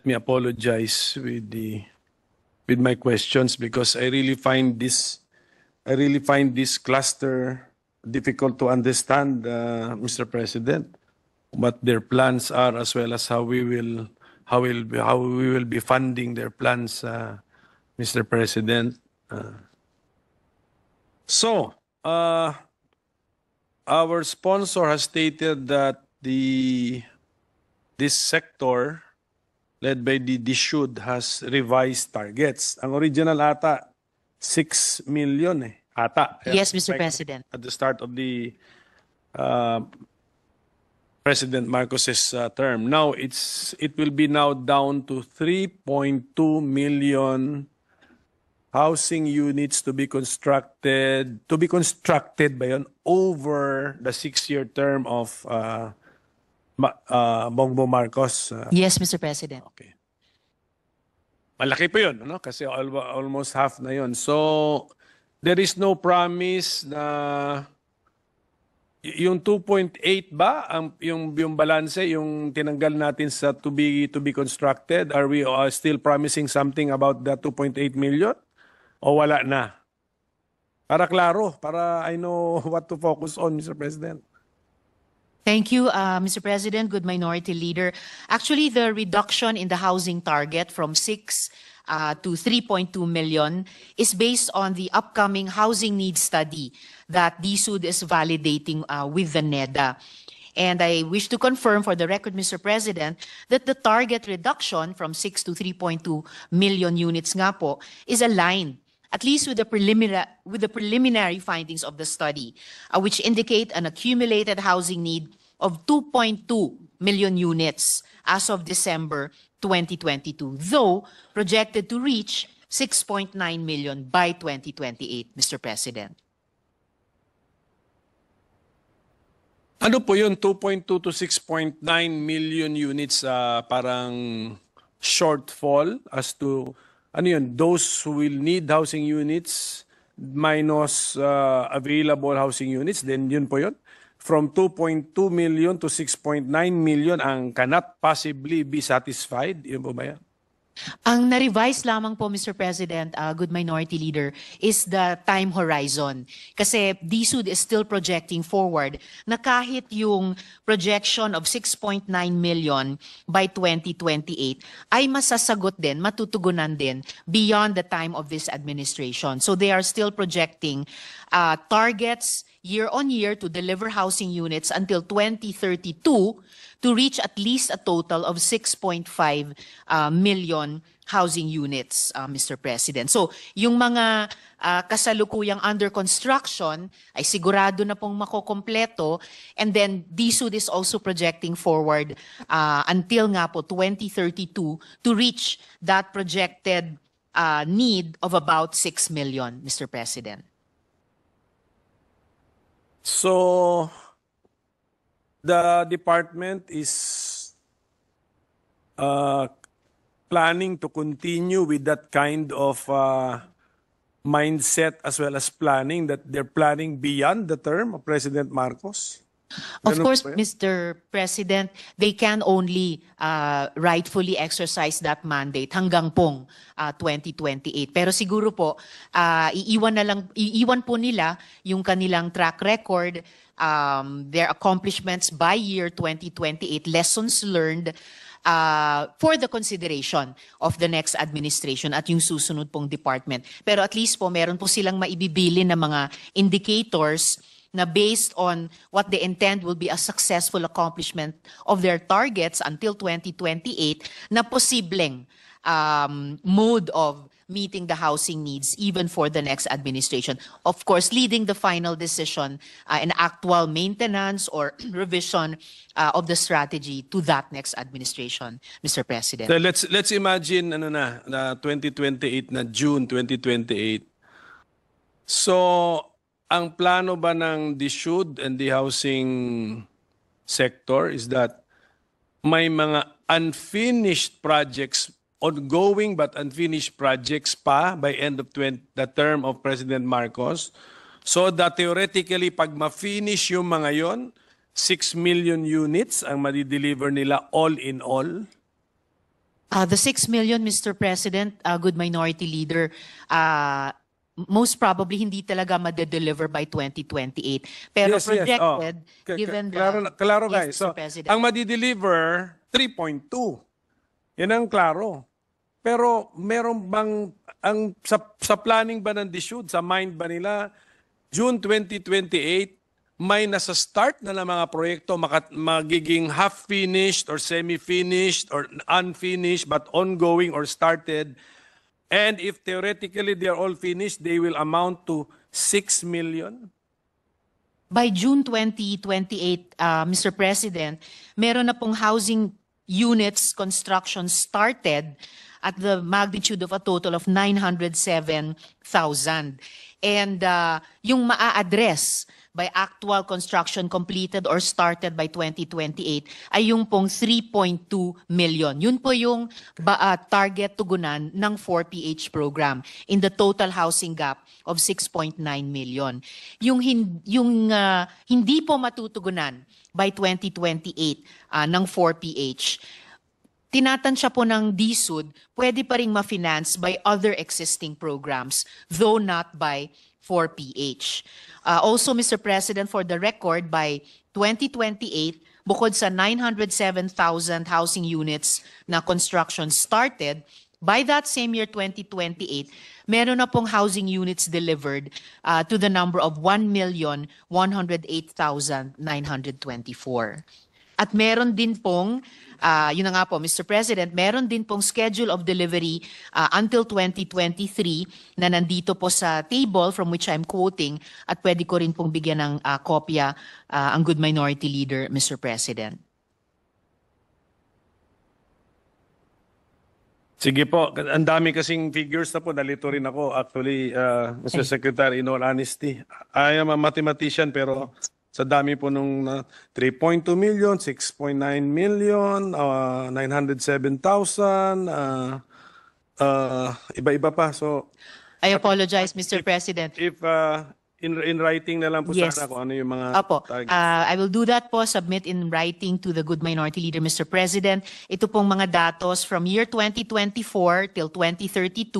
let me apologize with my questions because I really find this cluster difficult to understand, Mr. President, what their plans are as well as how we will be funding their plans, Mr. President. So, our sponsor has stated that this sector led by the DSUD has revised targets. Ang original ata 6 million ata. Yes, Mr. President. At the start of the President Marcos's term. Now it will be now down to 3.2 million housing units to be constructed ba yun, over the 6-year term of Bongbong Marcos. Yes, Mr. President. Okay. Malaki pa yun, no? Kasi almost half na yun. So, there is no promise na yung 2.8 ba, yung balance, yung tinanggal natin sa to be constructed, are we still promising something about that 2.8 million? O wala na? Para klaro, para I know what to focus on, Mr. President. Thank you, Mr. President, good Minority Leader. Actually, the reduction in the housing target from 6 to 3.2 million is based on the upcoming housing needs study that DSUD is validating with the NEDA. And I wish to confirm for the record, Mr. President, that the target reduction from 6 to 3.2 million units nga po is aligned at least with the preliminary findings of the study, which indicate an accumulated housing need of 2.2 million units as of December 2022, though projected to reach 6.9 million by 2028, Mr. President. Ano po yun, 2.2 to 6.9 million units parang shortfall as to ano yun, those who will need housing units minus available housing units, then yun po yun. From 2.2 million to 6.9 million ang cannot possibly be satisfied. Yun po ba yan? Ang na-revise lamang po, Mr. President, good Minority Leader, is the time horizon. Kasi DSUD is still projecting forward na kahit yung projection of 6.9 million by 2028 ay masasagot din, matutugunan din beyond the time of this administration. So they are still projecting targets year on year to deliver housing units until 2032 to reach at least a total of 6.5 million housing units, Mr. President. So, yung mga kasalukuyang under construction ay sigurado na pong makokompleto, and then DSUD is also projecting forward until nga po 2032 to reach that projected need of about 6 million, Mr. President. So, the department is planning to continue with that kind of mindset as well as planning, that they're planning beyond the term of President Marcos? Of course, Mr. President, they can only rightfully exercise that mandate hanggang pong 2028. Pero siguro po, iiwan po nila yung kanilang track record, their accomplishments by year 2028, lessons learned for the consideration of the next administration at yung susunod pong department. Pero at least po, meron po silang maibibili na mga indicators na based on what they intend will be a successful accomplishment of their targets until 2028 na posibleng mode of meeting the housing needs even for the next administration. Of course, leading the final decision and actual maintenance or revision of the strategy to that next administration, Mr. President. So let's imagine na 2028 na June 2028. So ang plano ba ng DSUD and the housing sector is that may mga unfinished projects, ongoing but unfinished projects pa by end of the term of President Marcos, so that theoretically pag ma-finish yung mga yon, 6 million units ang madi-deliver nila all in all? The 6 million, Mr. President, good minority leader, most probably hindi talaga ma-deliver by 2028. Pero Yes, yes. Oh. projected, given Klaro yes, guys. Mr. So, President. ang madi-deliver, 3.2. Yan ang klaro. Pero meron bang, sa planning ba ng DSUD, sa mind ba nila, June 2028, may nasa start na ng mga proyekto magiging half-finished or semi-finished or unfinished but ongoing or started. And if theoretically they are all finished, they will amount to 6 million? By June 2028, Mr. President, meron na pong housing units construction started at the magnitude of a total of 907,000. And yung maa-address by actual construction completed or started by 2028 ay yung pong 3.2 million. Yun po yung target tugunan ng 4PH program in the total housing gap of 6.9 million. Yung hindi po matutugunan by 2028 ng 4PH, tinatansya po ng DSUD, pwede pa ring ma-finance by other existing programs, though not by 4PH. Also, Mr. President, for the record, by 2028, bukod sa 907,000 housing units na construction started, by that same year, 2028, meron na pong housing units delivered to the number of 1,108,924. At meron din pong, yun na nga po, Mr. President, meron din pong schedule of delivery until 2023 na nandito po sa table from which I'm quoting at pwede ko rin pong bigyan ng kopya ang good minority leader, Mr. President. Sige po, ang dami kasing figures na po, nalito rin ako. Actually, Mr. Secretary, in all honesty, I am a mathematician pero sa dami po nung 3.2 million, 6.9 million, 907,000, iba-iba pa. So, I apologize, Mr. President. if in writing na lang po Yes. sana kung ano yung mga Opo. targets. I will do that po, submit in writing to the good minority leader, Mr. President. Ito pong mga datos from year 2024 till 2032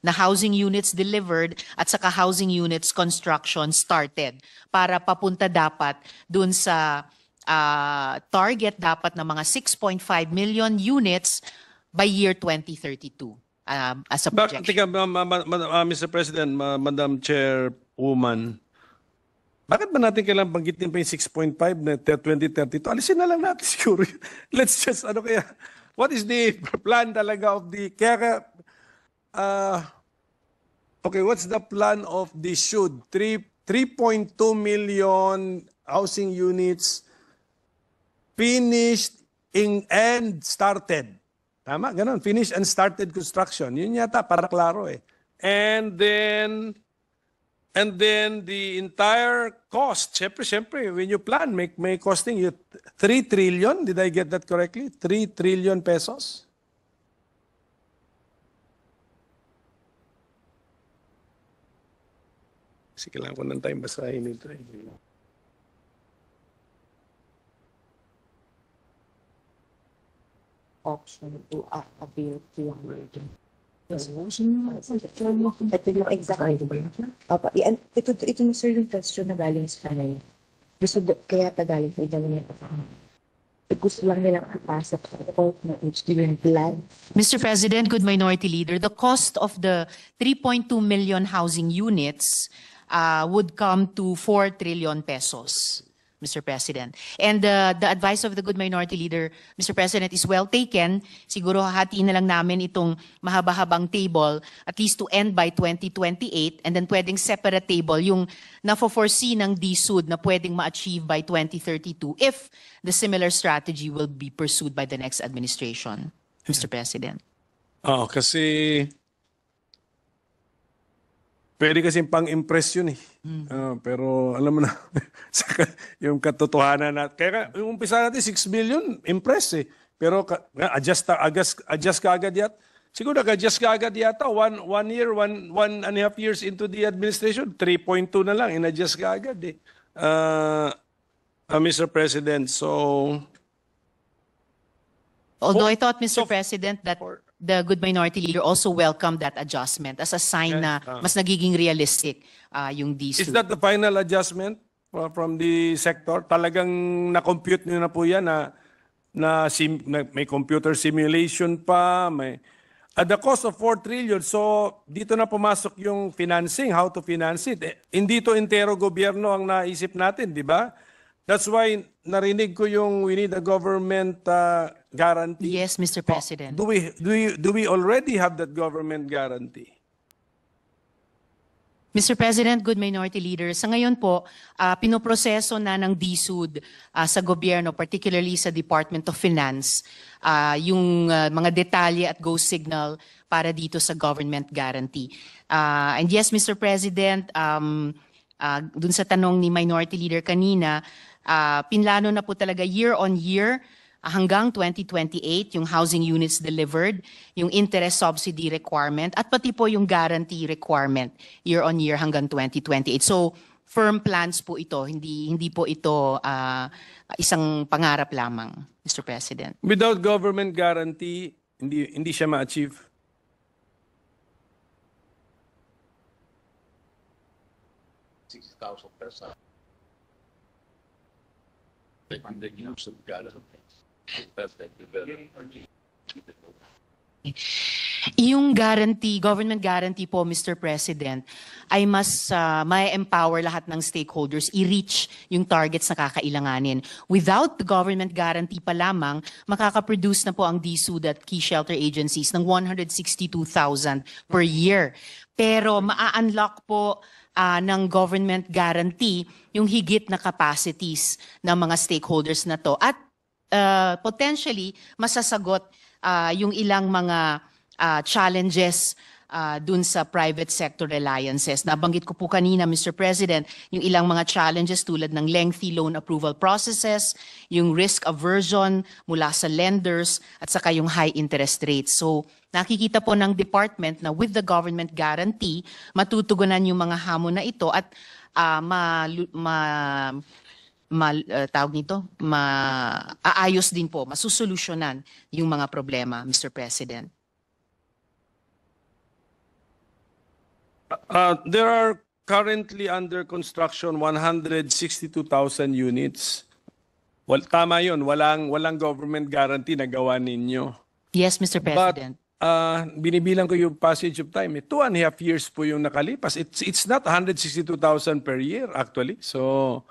na housing units delivered at saka housing units construction started para papunta dapat dun sa target dapat na mga 6.5 million units by year 2032 as a projection. Teka, Mr. President, Madam Chairwoman, bakit ba natin kailangan banggitin pa yung 6.5 na 2032? Alisin na lang natin siguro. Let's just, what is the plan talaga of the, okay, what's the plan of the SUD? 3.2 million housing units finished and started. Tama, ganun. Finished and started construction. Yun yata, para klaro eh. And then the entire cost, syempre, when you plan, may costing you 3 trillion. Did I get that correctly? 3 trillion pesos? Kasi kailangan ko ng time basahin ito. Option to appeal to ito yung exact. Opo, ito na sir yung question na galing sa kanay. Kaya tagaling sa idalo niya. Gusto lang nilang kapasa na HDB plan. Mr. President, good minority leader, the cost of the 3.2 million housing units would come to 4 trillion pesos, Mr. President. And the advice of the good minority leader, Mr. President, is well taken. Siguro hahatiin na lang namin itong mahaba-habang table at least to end by 2028 and then pwedeng separate table yung na-foresee ng DSUD na pwedeng ma-achieve by 2032 if the similar strategy will be pursued by the next administration, Mr. President. Kasi pwede kasing pang-impress yun eh. Pero alam mo na, yung katotohanan na, kaya yung umpisa natin 6 billion, impress eh. Pero adjust ka agad yata. Siguro nag-adjust ka agad yata, one year, one and a half years into the administration, 3.2 na lang, in-adjust ka agad eh. Mr. President, so Although For- I thought, Mr. so- President, that for- the good minority leader also welcomed that adjustment as a sign na mas nagiging realistic yung Is DSUD. that the final adjustment from the sector? Talagang na-compute nyo na po yan na may computer simulation pa, may at the cost of 4 trillion. So dito na pumasok yung financing, how to finance it. Hindi to entero gobyerno ang naisip natin, di ba? That's why narinig ko yung we need a government guarantee. Yes, Mr. President. Do we already have that government guarantee? Mr. President, good minority leader, sa ngayon po, pinoproseso na ng DSUD sa gobyerno, particularly sa Department of Finance, yung mga detalye at go signal para dito sa government guarantee. And yes, Mr. President, dun sa tanong ni minority leader kanina, pinlano na po talaga year on year hanggang 2028 yung housing units delivered, yung interest subsidy requirement, at pati po yung guarantee requirement year on year hanggang 2028. So firm plans po ito, hindi po ito isang pangarap lamang, Mr. President. Without government guarantee, hindi siya ma-achieve. Yung guarantee, government guarantee po, Mr. President, ay mas ma-empower lahat ng stakeholders i-reach yung targets na kakailanganin. Without the government guarantee pa lamang, makakaproduce na po ang DSUD at key shelter agencies ng 162,000 per year. Pero maa-unlock po ng government guarantee yung higit na capacities ng mga stakeholders na to. At potentially, masasagot yung ilang mga challenges dun sa private sector reliances. Nabanggit ko po kanina, Mr. President, yung ilang mga challenges tulad ng lengthy loan approval processes, yung risk aversion mula sa lenders, at saka yung high interest rates. So, nakikita po ng department na with the government guarantee, matutugunan yung mga hamon na ito at aayos din po, masusolusyonan yung mga problema, Mr. President. There are currently under construction 162,000 units. Well, tama yun, walang government guarantee na gawa ninyo. Yes, Mr. President. Binibilang ko yung passage of time. 2.5 years po yung nakalipas. It's not 162,000 per year actually. So,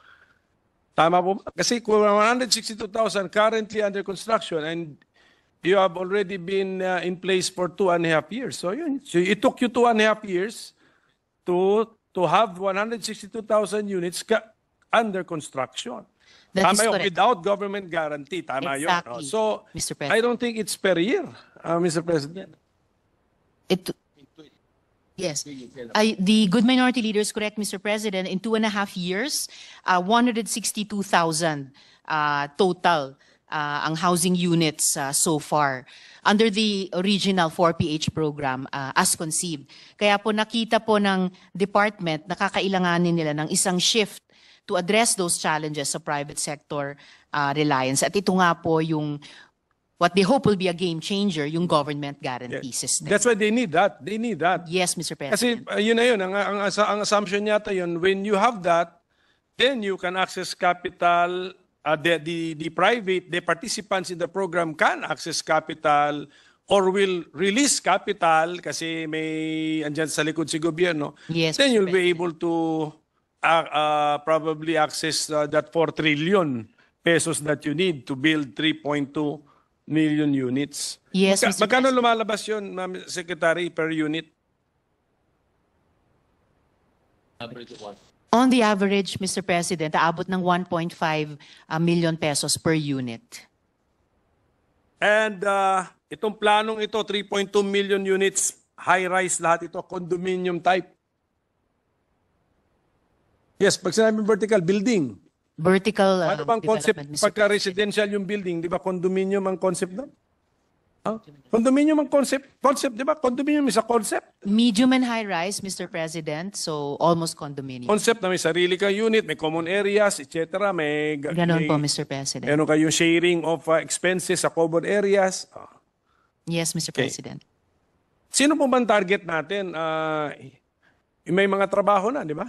tama po. Kasi kung 162,000 currently under construction and you have already been in place for 2.5 years. So, yun. So, it took you 2.5 years to have 162,000 units under construction. That is Tama yun, correct. without government guarantee. Tama yun. Exactly, So, Mr. I President. don't think it's per year, Mr. President. Yes. The good minority leader is correct, Mr. President. In 2.5 years, 162,000 total ang housing units so far under the original 4PH program as conceived. Kaya po nakita po ng department na kakailanganin nila ng isang shift to address those challenges sa private sector reliance. At ito nga po yung what they hope will be a game changer, yung government guarantee system. That's why they need that. They need that. Yes, Mr. Kasi President. yun na yun, ang assumption yata yun, when you have that, then you can access capital, the participants in the program can access capital or will release capital kasi may andyan sa likod si gobyerno. Yes, Then Mr. you'll be able to probably access that 4 trillion pesos that you need to build 3.2 million units. Yes, Mr. Magkano President. lumalabas yun, Ma'am Secretary, per unit? On the average, Mr. President, aabot ng 1.5 million pesos per unit. And itong planong ito, 3.2 million units, high-rise lahat ito, condominium type. Yes, pag sinabing vertical, building. Vertical Ano bang concept development, Mr. pagka residential yung building? Di ba condominium ang concept doon? Condominium ang concept. Concept, di ba? Condominium is a concept. Medium and high rise, Mr. President, so almost condominium. Concept na may sarili kang unit, may common areas, etc. Ganon po, Mr. President. Meron kayong sharing of expenses sa common areas. Yes, Mr. Okay. President. Sino po ba ang target natin? May mga trabaho na, di ba?